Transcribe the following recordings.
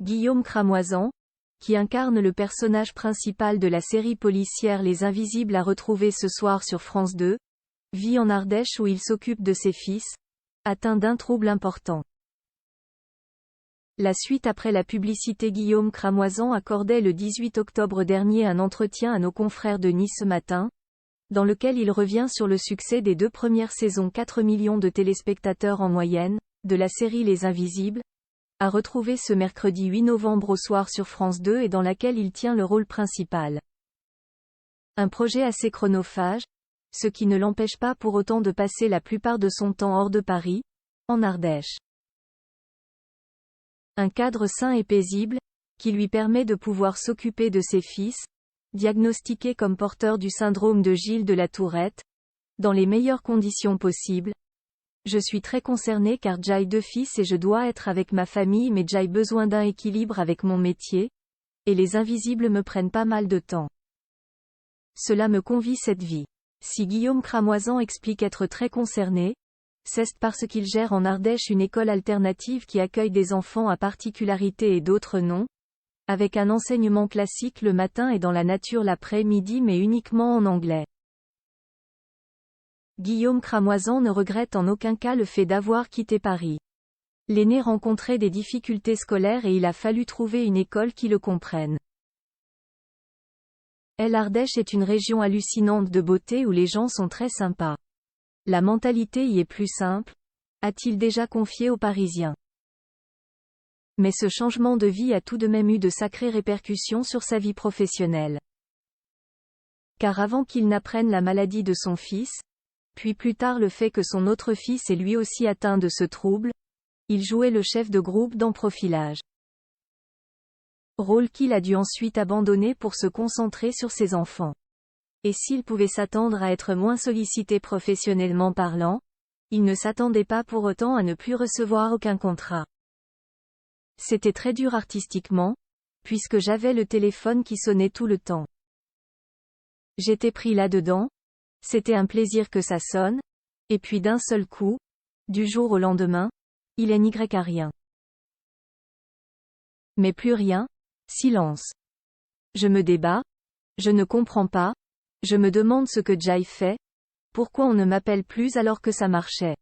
Guillaume Cramoisan, qui incarne le personnage principal de la série policière Les Invisibles à retrouver ce soir sur France 2, vit en Ardèche où il s'occupe de ses fils, atteints d'un trouble important. La suite après la publicité. Guillaume Cramoisan accordait le 18 octobre dernier un entretien à nos confrères de Nice ce matin, dans lequel il revient sur le succès des 2 premières saisons 4 millions de téléspectateurs en moyenne, de la série Les Invisibles, à retrouver ce mercredi 8 novembre au soir sur France 2 et dans laquelle il tient le rôle principal. Un projet assez chronophage, ce qui ne l'empêche pas pour autant de passer la plupart de son temps hors de Paris, en Ardèche. Un cadre sain et paisible, qui lui permet de pouvoir s'occuper de ses fils, diagnostiqués comme porteurs du syndrome de Gilles de la Tourette, dans les meilleures conditions possibles. Je suis très concerné car j'ai 2 fils et je dois être avec ma famille mais j'ai besoin d'un équilibre avec mon métier, et les invisibles me prennent pas mal de temps. Cela me convie cette vie. Si Guillaume Cramoisan explique être très concerné, c'est parce qu'il gère en Ardèche une école alternative qui accueille des enfants à particularité et d'autres non, avec un enseignement classique le matin et dans la nature l'après-midi mais uniquement en anglais. Guillaume Cramoisan ne regrette en aucun cas le fait d'avoir quitté Paris. L'aîné rencontrait des difficultés scolaires et il a fallu trouver une école qui le comprenne. L'Ardèche est une région hallucinante de beauté où les gens sont très sympas. La mentalité y est plus simple, a-t-il déjà confié aux Parisiens. Mais ce changement de vie a tout de même eu de sacrées répercussions sur sa vie professionnelle. Car avant qu'il n'apprenne la maladie de son fils, puis plus tard le fait que son autre fils est lui aussi atteint de ce trouble, il jouait le chef de groupe dans Profilage. Rôle qu'il a dû ensuite abandonner pour se concentrer sur ses enfants. Et s'il pouvait s'attendre à être moins sollicité professionnellement parlant, il ne s'attendait pas pour autant à ne plus recevoir aucun contrat. C'était très dur artistiquement, puisque j'avais le téléphone qui sonnait tout le temps. J'étais pris là-dedans, c'était un plaisir que ça sonne, et puis d'un seul coup, du jour au lendemain, il n'y a rien. Mais plus rien, silence. Je me débats, je ne comprends pas, je me demande ce que j'ai fait, pourquoi on ne m'appelle plus alors que ça marchait.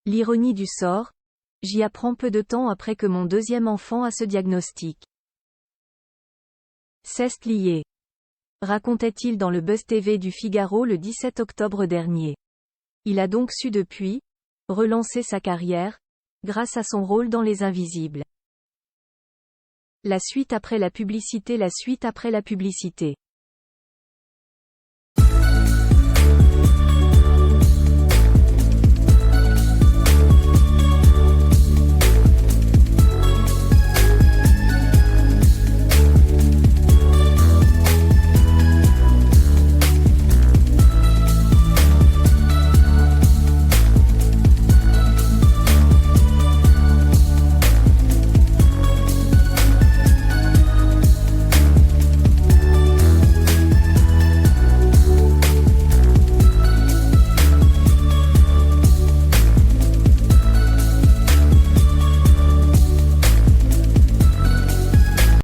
L'ironie du sort, j'y apprends peu de temps après que mon 2e enfant a ce diagnostic. C'est lié. Racontait-il dans le Buzz TV du Figaro le 17 octobre dernier. Il a donc su depuis, relancer sa carrière, grâce à son rôle dans Les Invisibles. La suite après la publicité. La suite après la publicité.